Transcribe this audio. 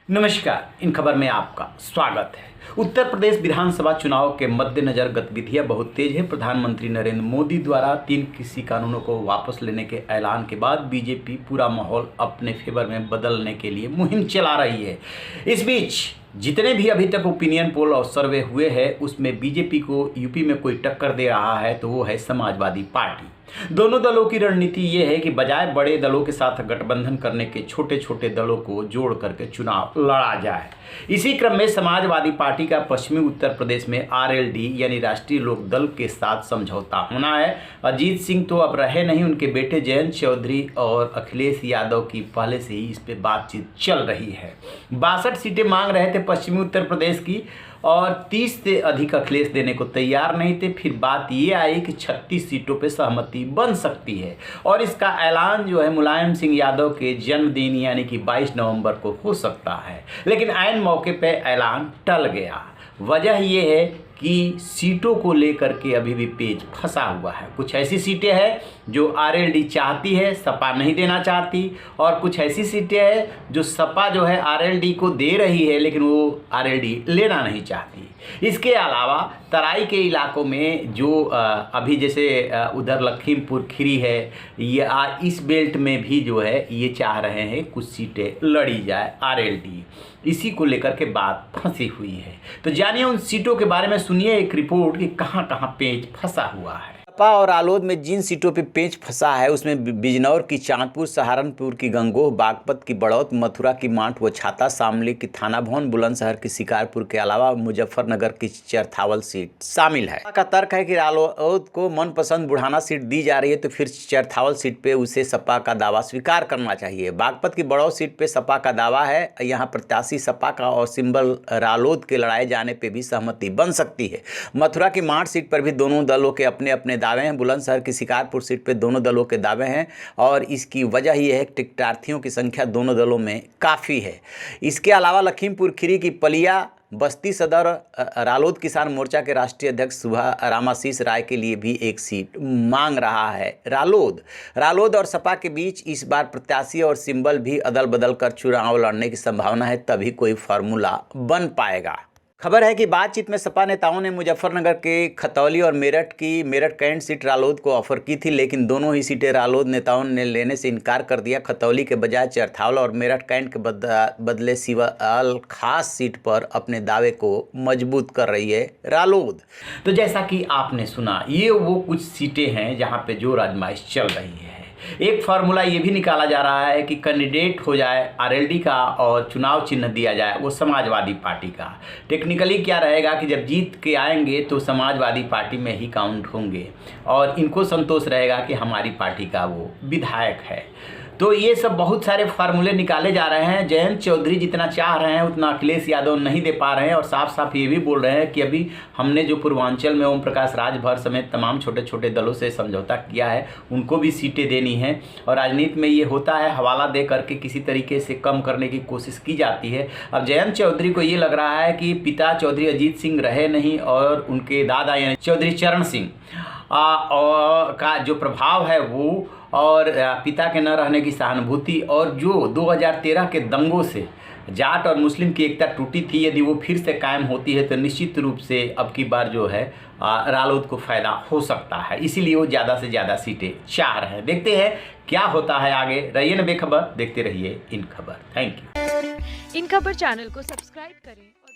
नमस्कार, इन खबर में आपका स्वागत है। उत्तर प्रदेश विधानसभा चुनाव के मद्देनजर गतिविधियां बहुत तेज है। प्रधानमंत्री नरेंद्र मोदी द्वारा 3 कृषि कानूनों को वापस लेने के ऐलान के बाद बीजेपी पूरा माहौल अपने फेवर में बदलने के लिए मुहिम चला रही है। इस बीच जितने भी अभी तक ओपिनियन पोल और सर्वे हुए हैं उसमें बीजेपी को यूपी में कोई टक्कर दे रहा है तो वो है समाजवादी पार्टी। दोनों दलों की रणनीति ये है कि बजाय बड़े दलों के साथ गठबंधन करने के छोटे छोटे दलों को जोड़ करके चुनाव लड़ा जाए। इसी क्रम में समाजवादी पार्टी का पश्चिमी उत्तर प्रदेश में आरएलडी यानी राष्ट्रीय लोक दल के साथ समझौता होना है। अजीत सिंह तो अब रहे नहीं, उनके बेटे जयंत चौधरी और अखिलेश यादव की पहले से ही इस पे बातचीत चल रही है। 62 सीटें मांग रहे थे पश्चिमी उत्तर प्रदेश की और 30 से अधिक अखिलेश देने को तैयार नहीं थे। फिर बात ये आई कि 36 सीटों पे सहमति बन सकती है और इसका ऐलान जो है मुलायम सिंह यादव के जन्मदिन यानी कि 22 नवंबर को हो सकता है, लेकिन ऐन मौके पे ऐलान टल गया। वजह यह है कि सीटों को लेकर के अभी भी पेच फंसा हुआ है। कुछ ऐसी सीटें हैं जो आरएलडी चाहती है, सपा नहीं देना चाहती, और कुछ ऐसी सीटें हैं जो सपा जो है आरएलडी को दे रही है लेकिन वो आरएलडी लेना नहीं चाहती। इसके अलावा तराई के इलाकों में जो अभी जैसे उधर लखीमपुर खीरी है, ये इस बेल्ट में भी जो है ये चाह रहे हैं कुछ सीटें लड़ी जाए आरएलडी। इसी को लेकर के बात फंसी हुई है। तो जानिए उन सीटों के बारे में, सुनिए एक रिपोर्ट कि कहाँ कहाँ पेच फंसा हुआ है। सपा और रालोद में जिन सीटों पे पेच फंसा है उसमें बिजनौर की चांदपुर, सहारनपुर की गंगोह, बागपत की बड़ौत, मथुरा की मांठ व छाता, शामली की थाना भवन, बुलंदशहर की शिकारपुर के अलावा मुजफ्फरनगर की चरथावल सीट शामिल है। का तर्क है कि रालोद को मनपसंद बुढ़ाना सीट दी जा रही है तो फिर चरथावल सीट पे उसे सपा का दावा स्वीकार करना चाहिए। बागपत की बड़ौत सीट पे सपा का दावा है, यहाँ प्रत्याशी सपा का और सिंबल रालोद के लड़ाए जाने पर भी सहमति बन सकती है। मथुरा की मांठ सीट पर भी दोनों दलों के अपने अपने दावे हैं। बुलंदशहर की शिकारपुर सीट पे दोनों दलों के दावे हैं और इसकी वजह यह है कि टिकटार्थियों की संख्या दोनों दलों में काफ़ी है। इसके अलावा लखीमपुर खीरी की पलिया बस्ती सदर रालोद किसान मोर्चा के राष्ट्रीय अध्यक्ष सुभा रामाशीष राय के लिए भी एक सीट मांग रहा है। रालोद और सपा के बीच इस बार प्रत्याशी और सिंबल भी अदल बदल कर चुनाव लड़ने की संभावना है, तभी कोई फार्मूला बन पाएगा। खबर है कि बातचीत में सपा नेताओं ने मुजफ्फरनगर के खतौली और मेरठ कैंट सीट रालोद को ऑफर की थी, लेकिन दोनों ही सीटें रालोद नेताओं ने लेने से इनकार कर दिया। खतौली के बजाय चरथावल और मेरठ कैंट के बदले सिवाल खास सीट पर अपने दावे को मजबूत कर रही है रालोद। तो जैसा कि आपने सुना, ये वो कुछ सीटें हैं जहाँ पे जोर आजमाइश चल रही है। एक फार्मूला ये भी निकाला जा रहा है कि कैंडिडेट हो जाए आरएलडी का और चुनाव चिन्ह दिया जाए वो समाजवादी पार्टी का। टेक्निकली क्या रहेगा कि जब जीत के आएंगे तो समाजवादी पार्टी में ही काउंट होंगे और इनको संतोष रहेगा कि हमारी पार्टी का वो विधायक है। तो ये सब बहुत सारे फार्मूले निकाले जा रहे हैं। जयंत चौधरी जितना चाह रहे हैं उतना अखिलेश यादव नहीं दे पा रहे हैं और साफ साफ ये भी बोल रहे हैं कि अभी हमने जो पूर्वांचल में ओम प्रकाश राजभर समेत तमाम छोटे छोटे दलों से समझौता किया है उनको भी सीटें देनी है। और राजनीति में ये होता है, हवाला दे करके किसी तरीके से कम करने की कोशिश की जाती है। अब जयंत चौधरी को ये लग रहा है कि पिता चौधरी अजीत सिंह रहे नहीं और उनके दादा यानी चौधरी चरण सिंह का जो प्रभाव है वो और पिता के न रहने की सहानुभूति और जो 2013 के दंगों से जाट और मुस्लिम की एकता टूटी थी, यदि वो फिर से कायम होती है तो निश्चित रूप से अब की बार जो है रालोद को फायदा हो सकता है। इसीलिए वो ज़्यादा से ज़्यादा सीटें चाह रहे हैं। देखते हैं क्या होता है आगे। रहिए न बेखबर, देखते रहिए इन खबर। Thank you. इन खबर चैनल को सब्सक्राइब करें और